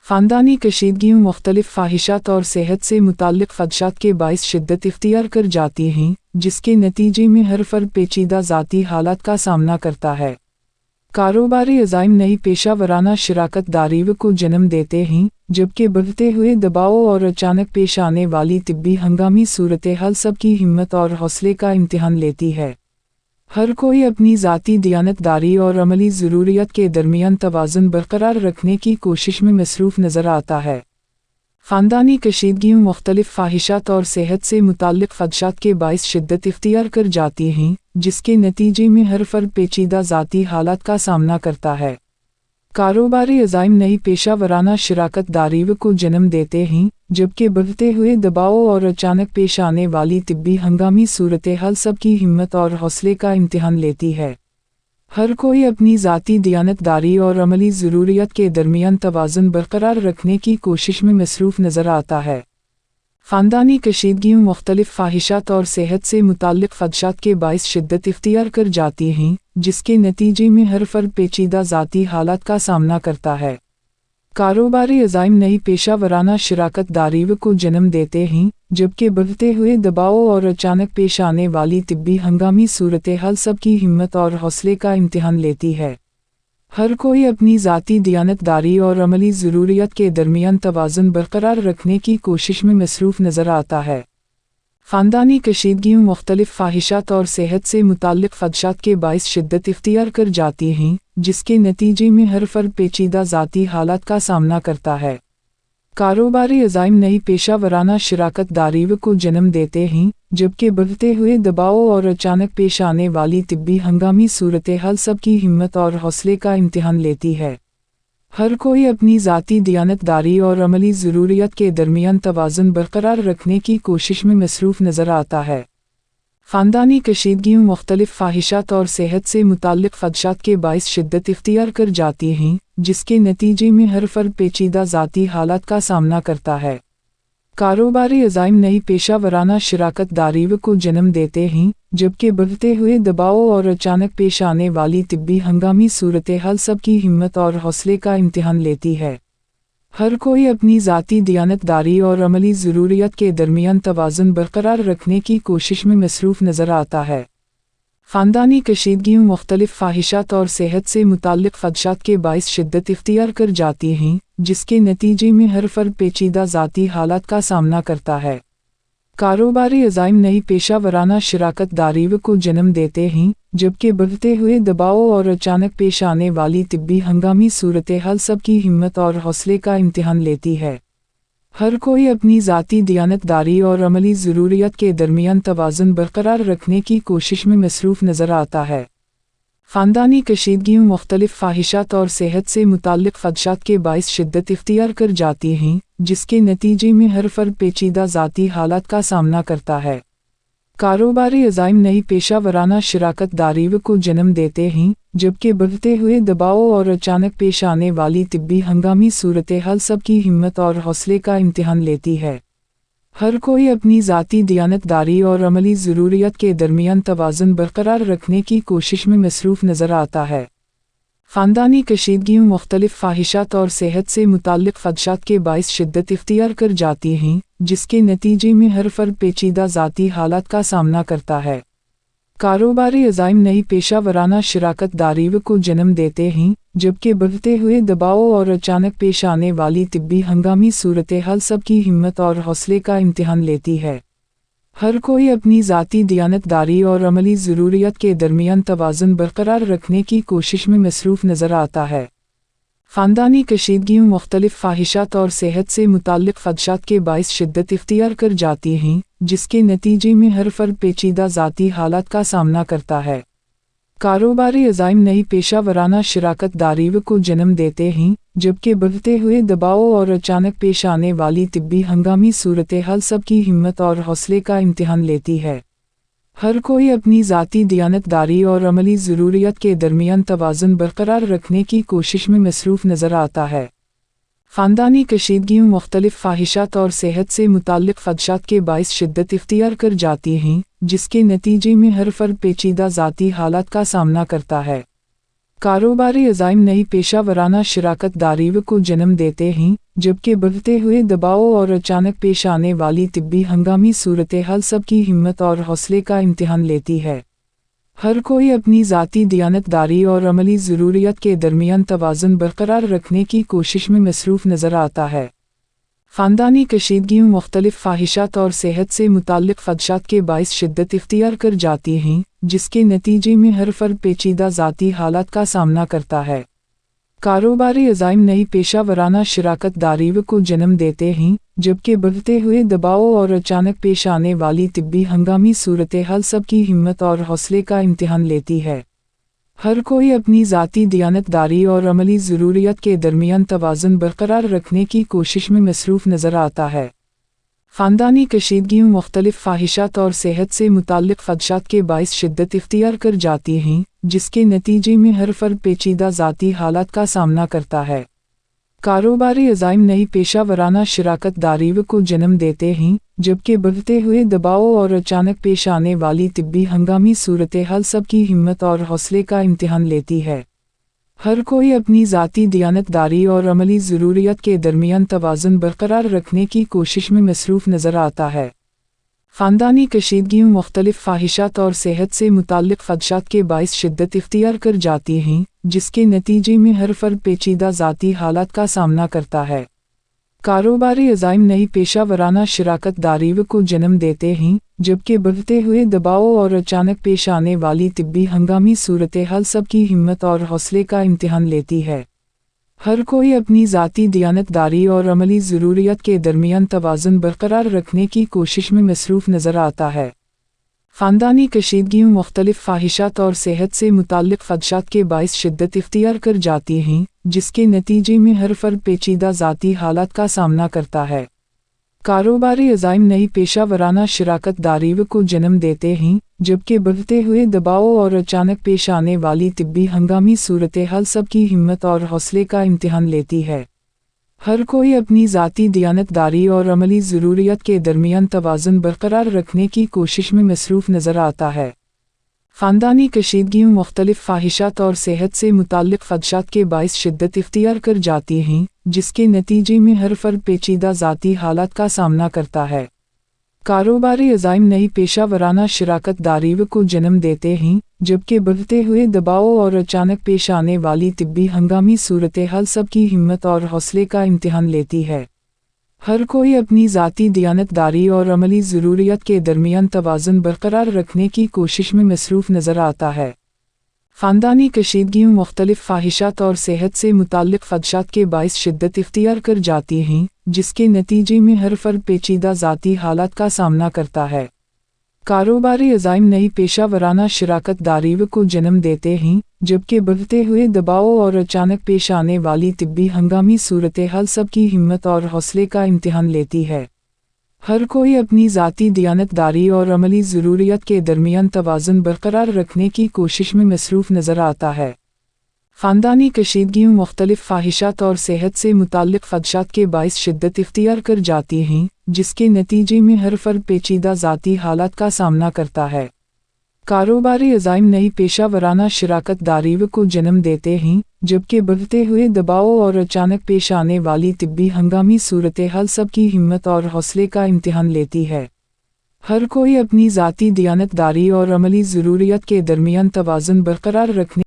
ख़ानदानी कशीदगियों मुख्तलिफ ख्वाहिशात और सेहत से मुताल्लिक़ ख़दशात के बाइस शिद्दत इख्तियार कर जाती हैं, जिसके नतीजे में हर फ़र्द पेचीदा ज़ाती हालात का सामना करता है। कारोबारी अज़ाइम नई पेशा वराना शराकत दारीव को जन्म देते हैं, जबकि बढ़ते हुए दबाव और अचानक पेश आने वाली तिब्बी हंगामी सूरत हाल सबकी हिम्मत और हौसले का इम्तिहान लेती है। हर कोई अपनी ज़ाती दियानतदारी और अमली ज़रूरियत के दरमियान तवाज़ुन बरकरार रखने की कोशिश में मसरूफ़ नज़र आता है। ख़ानदानी कशीदगियों मुख्तलिफ़ ख्वाहिशात और सेहत से मुताल्लिक़ ख़दशात के बाइस शिद्दत इख्तियार कर जाती हैं, जिसके नतीजे में हर फ़र्द पेचीदा ज़ाती हालात का सामना करता है। कारोबारी अज़ाइम नई पेशा वराना शराकत दारीव को जन्म देते हैं, जबकि बढ़ते हुए दबाव और अचानक पेश आने वाली तिब्बी हंगामी सूरत हाल सबकी हिम्मत और हौसले का इम्तिहान लेती है। हर कोई अपनी ज़ाती दियानतदारी और अमली ज़रूरियत के दरमियान तवाज़ुन बरकरार रखने की कोशिश में मसरूफ़ नज़र आता है। ख़ानदानी कशीदगियों मुख्तलिफ़ ख्वाहिशात और सेहत से मुताल्लिक़ ख़दशात के बाइस शिद्दत इख्तियार कर जाती हैं, जिसके नतीजे में हर फ़र्द पेचीदा ज़ाती हालात का सामना करता है। कारोबारी अज़ाइम नई पेशा वराना शराकत दारीव को जन्म देते हैं, जबकि बढ़ते हुए दबाव और अचानक पेश आने वाली तिब्बी हंगामी सूरत हाल सबकी हिम्मत और हौसले का इम्तिहान लेती है। हर कोई अपनी ज़ाती दियानतदारी और अमली ज़रूरियत के दरमियान तवाज़ुन बरकरार रखने की कोशिश में मसरूफ़ नज़र आता है। ख़ानदानी कशीदगियों मुख्तलिफ़ ख्वाहिशात और सेहत से मुताल्लिक़ ख़दशात के बाइस शिद्दत इख्तियार कर जाती हैं, जिसके नतीजे में हर फ़र्द पेचीदा ज़ाती हालात का सामना करता है। कारोबारी अज़ाइम नई पेशा वराना शराकत दारीव को जन्म देते हैं, जबकि बढ़ते हुए दबाव और अचानक पेश आने वाली तिब्बी हंगामी सूरत हाल सबकी हिम्मत और हौसले का इम्तिहान लेती है। हर कोई अपनी ज़ाती दियानतदारी और अमली ज़रूरियत के दरमियान तवाज़ुन बरकरार रखने की कोशिश में मसरूफ़ नज़र आता है। ख़ानदानी कशीदगियों मुख्तलिफ़ ख्वाहिशात और सेहत से मुताल्लिक़ ख़दशात के बाइस शिद्दत इख्तियार कर जाती हैं, जिसके नतीजे में हर फ़र्द पेचीदा ज़ाती हालात का सामना करता है। कारोबारी अज़ाइम नई पेशा वराना शराकत दारीव को जन्म देते हैं, जबकि बढ़ते हुए दबाव और अचानक पेश आने वाली तिब्बी हंगामी सूरत हाल सबकी हिम्मत और हौसले का इम्तिहान लेती है। हर कोई अपनी ज़ाती दियानतदारी और अमली ज़रूरियत के दरमियान तवाज़ुन बरकरार रखने की कोशिश में मसरूफ़ नज़र आता है। ख़ानदानी कशीदगियों मुख्तलिफ़ ख्वाहिशात और सेहत से मुताल्लिक़ ख़दशात के बाइस शिद्दत इख्तियार कर जाती हैं, जिसके नतीजे में हर फ़र्द पेचीदा ज़ाती हालात का सामना करता है। कारोबारी अज़ाइम नई पेशा वराना शराकत दारीव को जन्म देते हैं, जबकि बढ़ते हुए दबाव और अचानक पेश आने वाली तिब्बी हंगामी सूरत हाल सबकी हिम्मत और हौसले का इम्तिहान लेती है। हर कोई अपनी ज़ाती दियानतदारी और अमली ज़रूरियत के दरमियान तवाज़ुन बरकरार रखने की कोशिश में मसरूफ़ नज़र आता है। ख़ानदानी कशीदगियों मुख्तलिफ़ ख्वाहिशात और सेहत से मुताल्लिक़ ख़दशात के बाइस शिद्दत इख्तियार कर जाती हैं, जिसके नतीजे में हर फ़र्द पेचीदा ज़ाती हालात का सामना करता है। कारोबारी अज़ाइम नई पेशा वराना शराकत दारीव को जन्म देते हैं, जबकि बढ़ते हुए दबाव और अचानक पेश आने वाली तिब्बी हंगामी सूरत हाल सबकी हिम्मत और हौसले का इम्तिहान लेती है। हर कोई अपनी ज़ाती दियानतदारी और अमली ज़रूरियत के दरमियान तवाज़ुन बरकरार रखने की कोशिश में मसरूफ़ नज़र आता है। ख़ानदानी कशीदगियों मुख्तलिफ़ ख्वाहिशात और सेहत से मुताल्लिक़ ख़दशात के बाइस शिद्दत इख्तियार कर जाती हैं, जिसके नतीजे में हर फ़र्द पेचीदा ज़ाती हालात का सामना करता है। कारोबारी अज़ाइम नई पेशा वराना शराकत दारीव को जन्म देते हैं, जबकि बढ़ते हुए दबाव और अचानक पेश आने वाली तिब्बी हंगामी सूरत हाल सबकी हिम्मत और हौसले का इम्तिहान लेती है। हर कोई अपनी ज़ाती दियानतदारी और अमली ज़रूरियत के दरमियान तवाज़ुन बरकरार रखने की कोशिश में मसरूफ़ नज़र आता है। ख़ानदानी कशीदगियों मुख्तलिफ़ ख्वाहिशात और सेहत से मुताल्लिक़ ख़दशात के बाइस शिद्दत इख्तियार कर जाती हैं, जिसके नतीजे में हर फ़र्द पेचीदा ज़ाती हालात का सामना करता है। कारोबारी अज़ाइम नई पेशा वराना शराकत दारीव को जन्म देते हैं, जबकि बढ़ते हुए दबाव और अचानक पेश आने वाली तिब्बी हंगामी सूरत हाल सबकी हिम्मत और हौसले का इम्तिहान लेती है। हर कोई अपनी ज़ाती दियानतदारी और अमली ज़रूरियत के दरमियान तवाज़ुन बरकरार रखने की कोशिश में मसरूफ़ नज़र आता है। ख़ानदानी कशीदगियों मुख्तलिफ़ ख्वाहिशात और सेहत से मुताल्लिक़ ख़दशात के बाइस शिद्दत इख्तियार कर जाती हैं, जिसके नतीजे में हर फ़र्द पेचीदा ज़ाती हालात का सामना करता है। कारोबारी अज़ाइम नई पेशा वराना शराकत दारीव को जन्म देते हैं, जबकि बढ़ते हुए दबाव और अचानक पेश आने वाली तिब्बी हंगामी सूरत हाल सबकी हिम्मत और हौसले का इम्तिहान लेती है। हर कोई अपनी ज़ाती दियानतदारी और अमली ज़रूरियत के दरमियान तवाज़ुन बरकरार रखने की कोशिश में मसरूफ़ नज़र आता है। ख़ानदानी कशीदगियों मुख्तलिफ़ ख्वाहिशात और सेहत से मुताल्लिक़ ख़दशात के बाइस शिद्दत इख्तियार कर जाती हैं, जिसके नतीजे में हर फ़र्द पेचीदा ज़ाती हालात का सामना करता है। कारोबारी अज़ाइम नई पेशा वराना शराकत दारी को जन्म देते हैं, जबकि बढ़ते हुए दबाव और अचानक पेश आने वाली तिब्बी हंगामी सूरत हाल सबकी हिम्मत और हौसले का इम्तिहान लेती है। हर कोई अपनी ज़ाती दियानतदारी और अमली ज़रूरियत के दरमियान तवाज़ुन बरकरार रखने की कोशिश में मसरूफ़ नज़र आता है। ख़ानदानी कशीदगियों मुख्तलिफ़ ख्वाहिशात और सेहत से मुताल्लिक़ ख़दशात के बाइस शिद्दत इख्तियार कर जाती हैं, जिसके नतीजे में हर फ़र्द पेचीदा ज़ाती हालात का सामना करता है। कारोबारी अज़ाइम नई पेशा वराना शराकत दारी को जन्म देते हैं, जबकि बढ़ते हुए दबाव और अचानक पेश आने वाली तिब्बी हंगामी सूरत हाल सबकी हिम्मत और हौसले का इम्तिहान लेती है। हर कोई अपनी ज़ाती दियानतदारी और अमली ज़रूरियत के दरमियान तवाज़ुन बरकरार रखने की कोशिश में मसरूफ़ नज़र आता है। ख़ानदानी कशीदगियों मुख्तलिफ़ ख्वाहिशात और सेहत से मुताल्लिक़ ख़दशात के बाइस शिद्दत इख्तियार कर जाती हैं, जिसके नतीजे में हर फ़र्द पेचीदा ज़ाती हालात का सामना करता है। कारोबारी अज़ाइम नई पेशा वराना शराकत दारी को जन्म देते हैं, जबकि बढ़ते हुए दबाव और अचानक पेश आने वाली तिब्बी हंगामी सूरत हाल सबकी हिम्मत और हौसले का इम्तिहान लेती है। हर कोई अपनी ज़ाती दियानतदारी और अमली ज़रूरियत के दरमियान तवाज़ुन बरकरार रखने की कोशिश में मसरूफ़ नज़र आता है। ख़ानदानी कशीदगियों मुख्तलिफ़ ख्वाहिशात और सेहत से मुताल्लिक़ ख़दशात के बाइस शिद्दत इख्तियार कर जाती हैं, जिसके नतीजे में हर फ़र्द पेचीदा ज़ाती हालात का सामना करता है। कारोबारी अज़ाइम नई पेशा वराना शराकत दारी को जन्म देते हैं, जबकि बढ़ते हुए दबाव और अचानक पेश आने वाली तिब्बी हंगामी सूरत हाल सबकी हिम्मत और हौसले का इम्तिहान लेती है। हर कोई अपनी ज़ाती दियानतदारी और अमली ज़रूरियत के दरमियान तवाज़ुन बरकरार रखने की कोशिश में मसरूफ़ नज़र आता है। ख़ानदानी कशीदगियों मुख्तलिफ़ ख्वाहिशात और सेहत से मुताल्लिक़ ख़दशात के बाइस शिद्दत इख्तियार कर जाती हैं, जिसके नतीजे में हर फ़र्द पेचीदा ज़ाती हालात का सामना करता है। कारोबारी अज़ाइम नई पेशा वराना शराकत दारी को जन्म देते हैं, जबकि बढ़ते हुए दबाव और अचानक पेश आने वाली तिब्बी हंगामी सूरत हाल सबकी हिम्मत और हौसले का इम्तिहान लेती है। हर कोई अपनी ज़ाती दियानतदारी और अमली ज़रूरियत के दरमियान तवाज़ुन बरकरार रखने की कोशिश में मसरूफ़ नज़र आता है। ख़ानदानी कशीदगियों मुख्तलिफ़ ख्वाहिशात और सेहत से मुताल्लिक़ ख़दशात के बाइस शिद्दत इख्तियार कर जाती हैं, जिसके नतीजे में हर फ़र्द पेचीदा ज़ाती हालात का सामना करता है। कारोबारी अज़ाइम नई पेशा वराना शराकत दारी को जन्म देते हैं, जबकि बढ़ते हुए दबाव और अचानक पेश आने वाली तिब्बी हंगामी सूरत हाल सबकी हिम्मत और हौसले का इम्तिहान लेती है। हर कोई अपनी ज़ाती दियानतदारी और अमली ज़रूरियत के दरमियान तवाज़ुन बरकरार रखने की कोशिश में मसरूफ़ नज़र आता है। ख़ानदानी कशीदगियों मुख्तलिफ़ ख्वाहिशात और सेहत से मुताल्लिक़ ख़दशात के बाइस शिद्दत इख्तियार कर जाती हैं, जिसके नतीजे में हर फ़र्द पेचीदा ज़ाती हालात का सामना करता है। कारोबारी अज़ाइम नई पेशा वराना शराकत दारी को जन्म देते हैं, जबकि बढ़ते हुए दबाव और अचानक पेश आने वाली तिब्बी हंगामी सूरत हाल सबकी हिम्मत और हौसले का इम्तिहान लेती है। हर कोई अपनी ज़ाती दियानतदारी और अमली ज़रूरियत के दरमियान तवाज़ुन बरकरार रखने